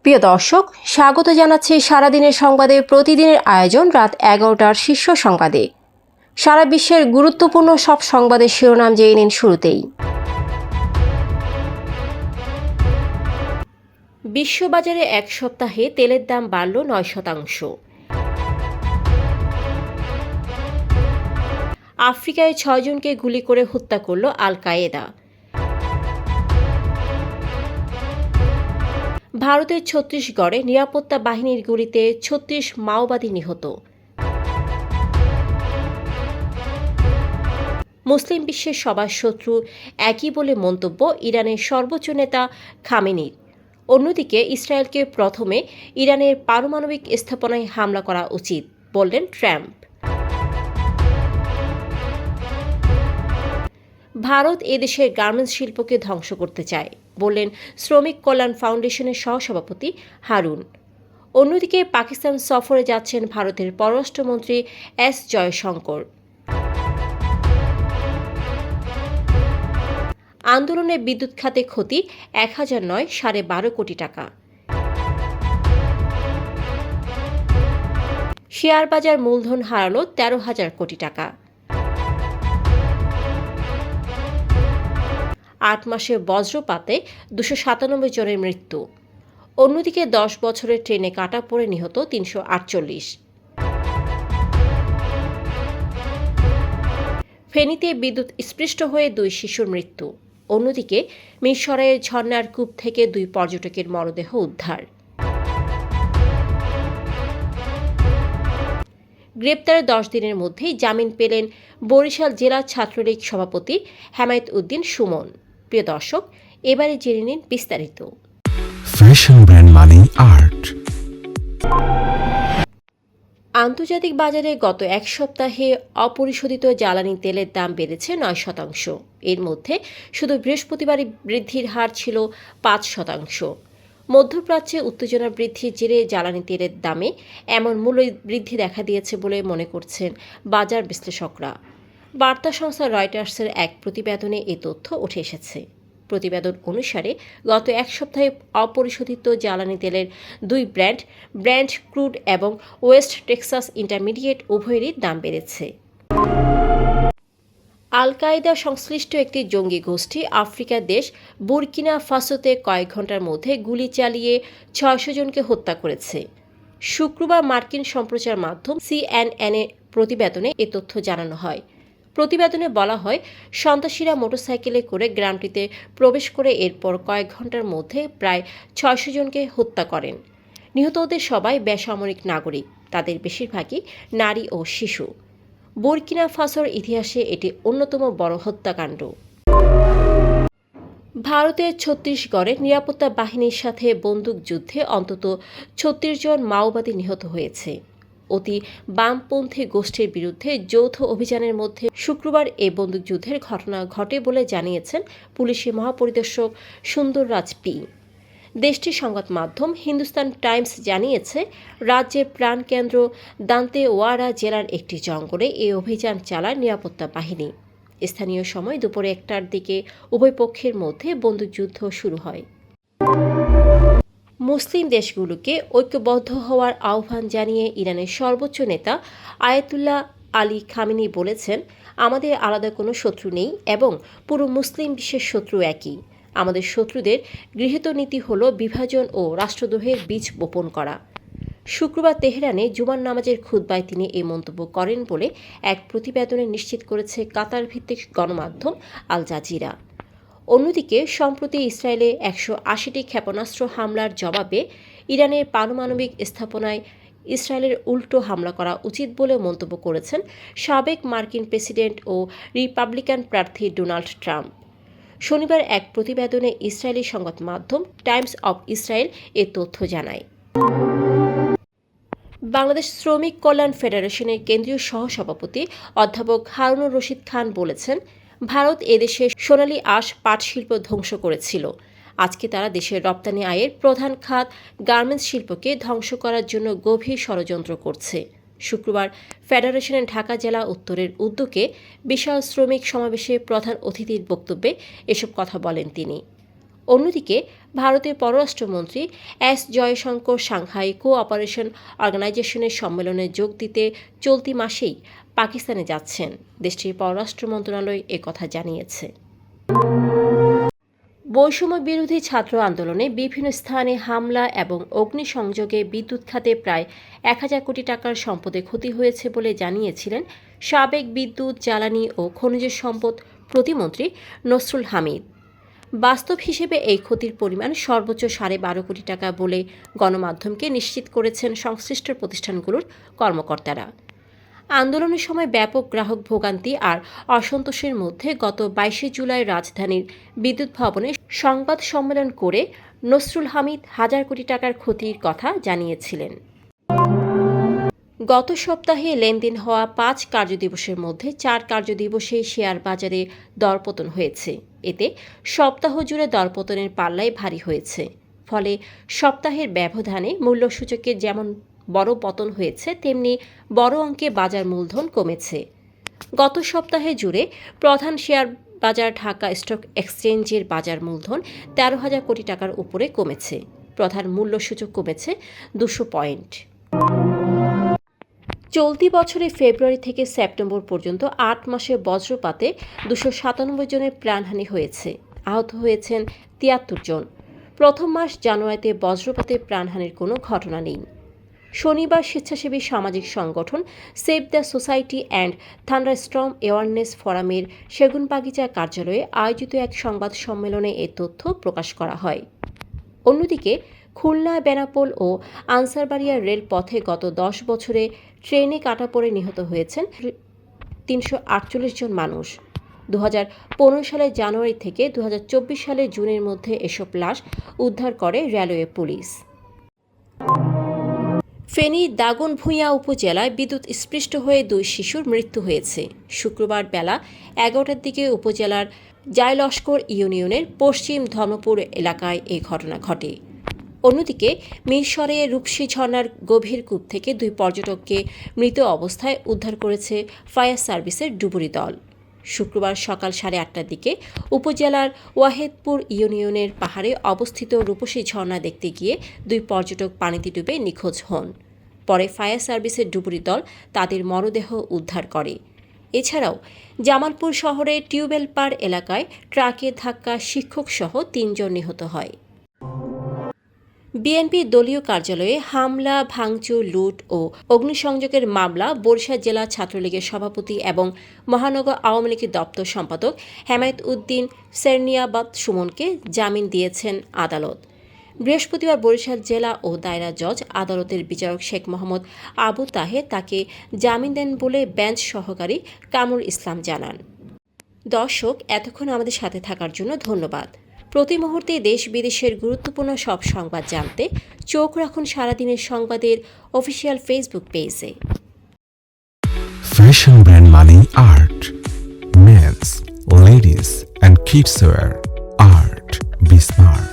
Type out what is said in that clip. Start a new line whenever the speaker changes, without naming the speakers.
প্রিয় দর্শক, স্বাগত জানাচ্ছি সারাদিনের সংবাদে প্রতিদিনের আয়োজন রাত 11টার শীর্ষ সংবাদে। সারা বিশ্বের গুরুত্বপূর্ণ সব সংবাদের শিরোনাম জেনে নিন শুরুতেই। বিশ্ববাজারে এক সপ্তাহে তেলের দাম বাড়ল 9%। আফ্রিকায় 6 জনকে গুলি করে হত্যা করল আল কায়েদা। ভারতের ছত্তিশগড়ে নিরাপত্তা বাহিনীর গুলিতে 36 মাওবাদী নিহত। মুসলিম বিশ্বের সবার শত্রু একই বলে মন্তব্য ইরানের সর্বোচ্চ নেতা খামেনির। অন্যদিকে ইসরায়েলকে প্রথমে ইরানের পারমাণবিক স্থাপনায় হামলা করা উচিত বললেন ট্রাম্প। ভারত এদেশের গার্মেন্টস শিল্পকে ধ্বংস করতে চায় বললেন শ্রমিক কল্যাণ ফাউন্ডেশনের সহসভাপতি হারুন। অন্যদিকে পাকিস্তান সফরে যাচ্ছেন ভারতের পররাষ্ট্রমন্ত্রী এস জয়শঙ্কর। আন্দোলনে বিদ্যুৎ খাতে ক্ষতি 1000 নয় 12.5 কোটি টাকা। শেয়ার বাজার মূলধন হারালো 13,000 কোটি টাকা। 8 মাসে বজ্রপাতে 297 জনের মৃত্যু। অন্যদিকে 10 বছরের ট্রেনে কাটা পড়ে নিহত 348। ফেনীতে বিদ্যুৎ স্পৃষ্ট হয়ে 2 শিশুর মৃত্যু। অন্যদিকে মিরসরাইয়ের ঝর্ণার কূপ থেকে 2 পর্যটকের মরদেহ উদ্ধার। গ্রেপ্তারের 10 দিনের মধ্যেই জামিন পেলেন বরিশাল জেলা ছাত্রলীগ সভাপতি হেমায়েত উদ্দিন সুমন। প্রিয় দর্শক, এবারে জেনে নিন বিস্তারিত।
ফ্যাশন ব্র্যান্ড মানে আর্ট।
আন্তর্জাতিক বাজারে গত এক সপ্তাহে অপরিশোধিত জ্বালানি তেলের দাম বেড়েছে 9%। এর মধ্যে শুধু বৃহস্পতিবারই বৃদ্ধির হার ছিল 5%। মধ্যপ্রাচ্যে উত্তেজনা বৃদ্ধির জেরে জ্বালানি তেলের দামে এমন মূল্য বৃদ্ধি দেখা দিয়েছে বলে মনে করছেন বাজার বিশ্লেষকরা। বার্তা সংস্থা রয়টার্সের এক প্রতিবেদনে এ তথ্য উঠে এসেছে। প্রতিবেদন অনুসারে গত এক সপ্তাহে অপরিশোধিত জ্বালানি তেলের 2 ব্র্যান্ড ক্রুড এবং ওয়েস্ট টেক্সাস ইন্টারমিডিয়েট উভয়েরই দাম বেড়েছে। আল কায়েদা সংশ্লিষ্ট একটি জঙ্গি গোষ্ঠী আফ্রিকার দেশ বুরকিনা ফাসোতে কয়েক ঘন্টার মধ্যে গুলি চালিয়ে 600 জনকে হত্যা করেছে। শুক্রবার মার্কিন সম্প্রচার মাধ্যম CNN-এর প্রতিবেদনে এ তথ্য জানানো হয়। প্রতিবেদনে বলা হয়, সন্ত্রাসীরা মোটরসাইকেলে করে গ্রামটিতে প্রবেশ করে এরপর কয়েক ঘন্টার মধ্যে প্রায় 600 জনকে হত্যা করেন। নিহতদের সবাই বেসামরিক নাগরিক, তাদের বেশিরভাগই নারী ও শিশু। বুরকিনা ফাসোর ইতিহাসে এটি অন্যতম বড় হত্যাকাণ্ড। ভারতের ছত্তিশগড়ে নিরাপত্তা বাহিনীর সাথে বন্দুকযুদ্ধে অন্তত 36 জন মাওবাদী নিহত হয়েছে। অতি বামপন্থী গোষ্ঠীর বিরুদ্ধে যৌথ অভিযানের মধ্যে শুক্রবার এ বন্দুকযুদ্ধের ঘটনা ঘটে বলে জানিয়েছেন পুলিশের মহাপরিদর্শক সুন্দররাজ পি। দেশটির সংবাদ মাধ্যম হিন্দুস্তান টাইমস জানিয়েছে, রাজ্যের প্রাণকেন্দ্র দান্তেওয়াড়া জেলার একটি জঙ্গলে এই অভিযান চালায় নিরাপত্তা বাহিনী। স্থানীয় সময় দুপুরে 1টার দিকে উভয় পক্ষের মধ্যে বন্দুকযুদ্ধ শুরু হয়। মুসলিম দেশগুলোকে ঐক্যবদ্ধ হওয়ার আহ্বান জানিয়ে ইরানের সর্বোচ্চ নেতা আয়াতুল্লাহ আলী খামেনি বলেছেন, আমাদের আলাদা কোনো শত্রু নেই এবং পুরো মুসলিম বিশ্বের শত্রু একই। আমাদের শত্রুদের গৃহীত নীতি হল বিভাজন ও রাষ্ট্রদ্রোহের বীজ বপন করা। শুক্রবার তেহরানে জুমার নামাজের খুতবায় তিনি এই মন্তব্য করেন বলে এক প্রতিবেদনে নিশ্চিত করেছে কাতার ভিত্তিক গণমাধ্যম আল জাজিরা। অন্যদিকে সম্প্রতি ইসরায়েলে 180টি ক্ষেপণাস্ত্র হামলার জবাবে ইরানের পারমাণবিক স্থাপনায় ইসরায়েলের উল্টো হামলা করা উচিত বলে মন্তব্য করেছেন সাবেক মার্কিন প্রেসিডেন্ট ও রিপাবলিকান প্রার্থী ডোনাল্ড ট্রাম্প। শনিবার এক প্রতিবেদনে ইসরায়েলি সংবাদ মাধ্যম টাইমস অব ইসরায়েল এ তথ্য জানায়। বাংলাদেশ শ্রমিক কল্যাণ ফেডারেশনের কেন্দ্রীয় সহসভাপতি অধ্যাপক হারুনুর রশিদ খান বলেছেন, ভারত এদেশে সোনালী আঁশ পাট শিল্প ধ্বংস করেছিল। আজকে তারা দেশের রপ্তানি আয়ের প্রধান খাত গার্মেন্টস শিল্পকে ধ্বংস করার জন্য গভীর ষড়যন্ত্র করছে। শুক্রবার ফেডারেশনের ঢাকা জেলা উত্তরের উদ্যোগে বিশাল শ্রমিক সমাবেশে প্রধান অতিথির বক্তব্যে এসব কথা বলেন তিনি। অন্যদিকে ভারতের পররাষ্ট্রমন্ত্রী এস জয়শঙ্কর সাংহাই কোঅপারেশন অর্গানাইজেশনের সম্মেলনে যোগ দিতে চলতি মাসেই পাকিস্তানে যাচ্ছেন। দেশটির পররাষ্ট্র মন্ত্রণালয় একথা জানিয়েছে। বৈষম্য বিরোধী ছাত্র আন্দোলনে বিভিন্ন স্থানে হামলা এবং অগ্নিসংযোগে বিদ্যুৎ খাতে প্রায় ১,০০০ কোটি টাকার সম্পদে ক্ষতি হয়েছে বলে জানিয়েছিলেন সাবেক বিদ্যুৎ, জ্বালানি ও খনিজ সম্পদ প্রতিমন্ত্রী নসরুল হামিদ। বাস্তব হিসেবে এই ক্ষতির পরিমাণ সর্বোচ্চ ১২.৫ কোটি টাকা বলে গণমাধ্যমকে নিশ্চিত করেছেন সংশ্লিষ্ট প্রতিষ্ঠানগুলোর কর্মকর্তারা। আন্দোলনের সময় ব্যাপক গ্রাহক ভোগান্তি আর অসন্তোষের মধ্যে গত ২২ জুলাই রাজধানীর বিদ্যুৎ ভবনে সংবাদ সম্মেলন করে নসরুল হামিদ ১,০০০ কোটি টাকার ক্ষতির কথা জানিয়েছিলেন। গত সপ্তাহে লেনদেন হওয়া ৫ কার্যদিবসের মধ্যে ৪ কার্যদিবসে শেয়ার বাজারে দরপতন হয়েছে। এতে সপ্তাহ জুড়ে দরপতনের পাল্লাই ভারী হয়েছে। ফলে সপ্তাহের ব্যবধানে মূল্যসূচকের যেমন বড় পতন হয়েছে, তেমনি বড় অঙ্কে বাজার মূলধন কমেছে। গত সপ্তাহে জুড়ে প্রধান শেয়ার বাজার ঢাকা স্টক এক্সচেঞ্জের বাজার মূলধন ১৩,০০০ কোটি টাকার উপরে কমেছে। প্রধান মূল্যসূচক কমেছে ২০০ পয়েন্ট। চলতি বছরে ফেব্রুয়ারি থেকে সেপ্টেম্বর পর্যন্ত ৮ মাসে বজ্রপাতে ২৯৭ জনের প্রাণহানি হয়েছে। আহত হয়েছেন ৭৩ জন। প্রথম মাস জানুয়ারিতে বজ্রপাতে প্রাণহানির কোনো ঘটনা নেই। শনিবার স্বেচ্ছাসেবী সামাজিক সংগঠন save the society and thunderstorm awareness ফোরামের সেগুনবাগিচা কার্যালয়ে আয়োজিত এক সংবাদ সম্মেলনে এ তথ্য প্রকাশ করা হয়। অন্যদিকে খুলনা, বেনাপোল ও আনসারবাড়িয়া রেলপথে গত ১০ বছরে ট্রেনে কাটা পড়ে নিহত হয়েছেন ৩৪৮ জন মানুষ। ২০১৫ সালের জানুয়ারি থেকে ২০২৪ সালের জুনের মধ্যে এসব লাশ উদ্ধার করে রেলওয়ে পুলিশ। ফেনীর দাগনভূঞা উপজেলায় বিদ্যুৎ স্পৃষ্ট হয়ে ২ শিশুর মৃত্যু হয়েছে। শুক্রবার বেলা ১১টার দিকে উপজেলার জায়লস্কর ইউনিয়নের পশ্চিম ধর্মপুর এলাকায় এ ঘটনা ঘটে। অন্যদিকে মিরসরে রূপসী ঝর্ণার গভীর কূপ থেকে 2 পর্যটককে মৃত অবস্থায় উদ্ধার করেছে ফায়ার সার্ভিসের ডুবুরি দল। শুক্রবার সকাল 8:30টার দিকে উপজেলার ওয়াহেদপুর ইউনিয়নের পাহাড়ে অবস্থিত রূপসী ঝর্ণা দেখতে গিয়ে 2 পর্যটক পানিতে ডুবে নিখোঁজ হন। পরে ফায়ার সার্ভিসের ডুবুরি দল তাদের মরদেহ উদ্ধার করে। এছাড়াও জামালপুর শহরের টিউবওয়েল পাড় এলাকায় ট্রাকের ধাক্কা শিক্ষকসহ 3 জন নিহত হয়। বিএনপির দলীয় কার্যালয়ে হামলা, ভাঙচুর, লুট ও অগ্নিসংযোগের মামলা বরিশাল জেলা ছাত্রলীগের সভাপতি এবং মহানগর আওয়ামী লীগের দপ্তর সম্পাদক হেমায়েত উদ্দিন সেরনিয়াবাদ সুমনকে জামিন দিয়েছেন আদালত। বৃহস্পতিবার বরিশাল জেলা ও দায়রা জজ আদালতের বিচারক শেখ মোহাম্মদ আবু তাহের তাকে জামিন দেন বলে বেঞ্চ সহকারী কামরুল ইসলাম জানান। দর্শক, এতক্ষণ আমাদের সাথে থাকার জন্য ধন্যবাদ। প্রতি মুহূর্তে দেশ বিদেশের গুরুত্বপূর্ণ সব সংবাদ জানতে চোখ রাখুন সারাদিনের সংবাদের অফিসিয়াল ফেসবুক পেজে।
Fashion brand Mani Art. Men's, ladies and kids wear. Art. Be smart.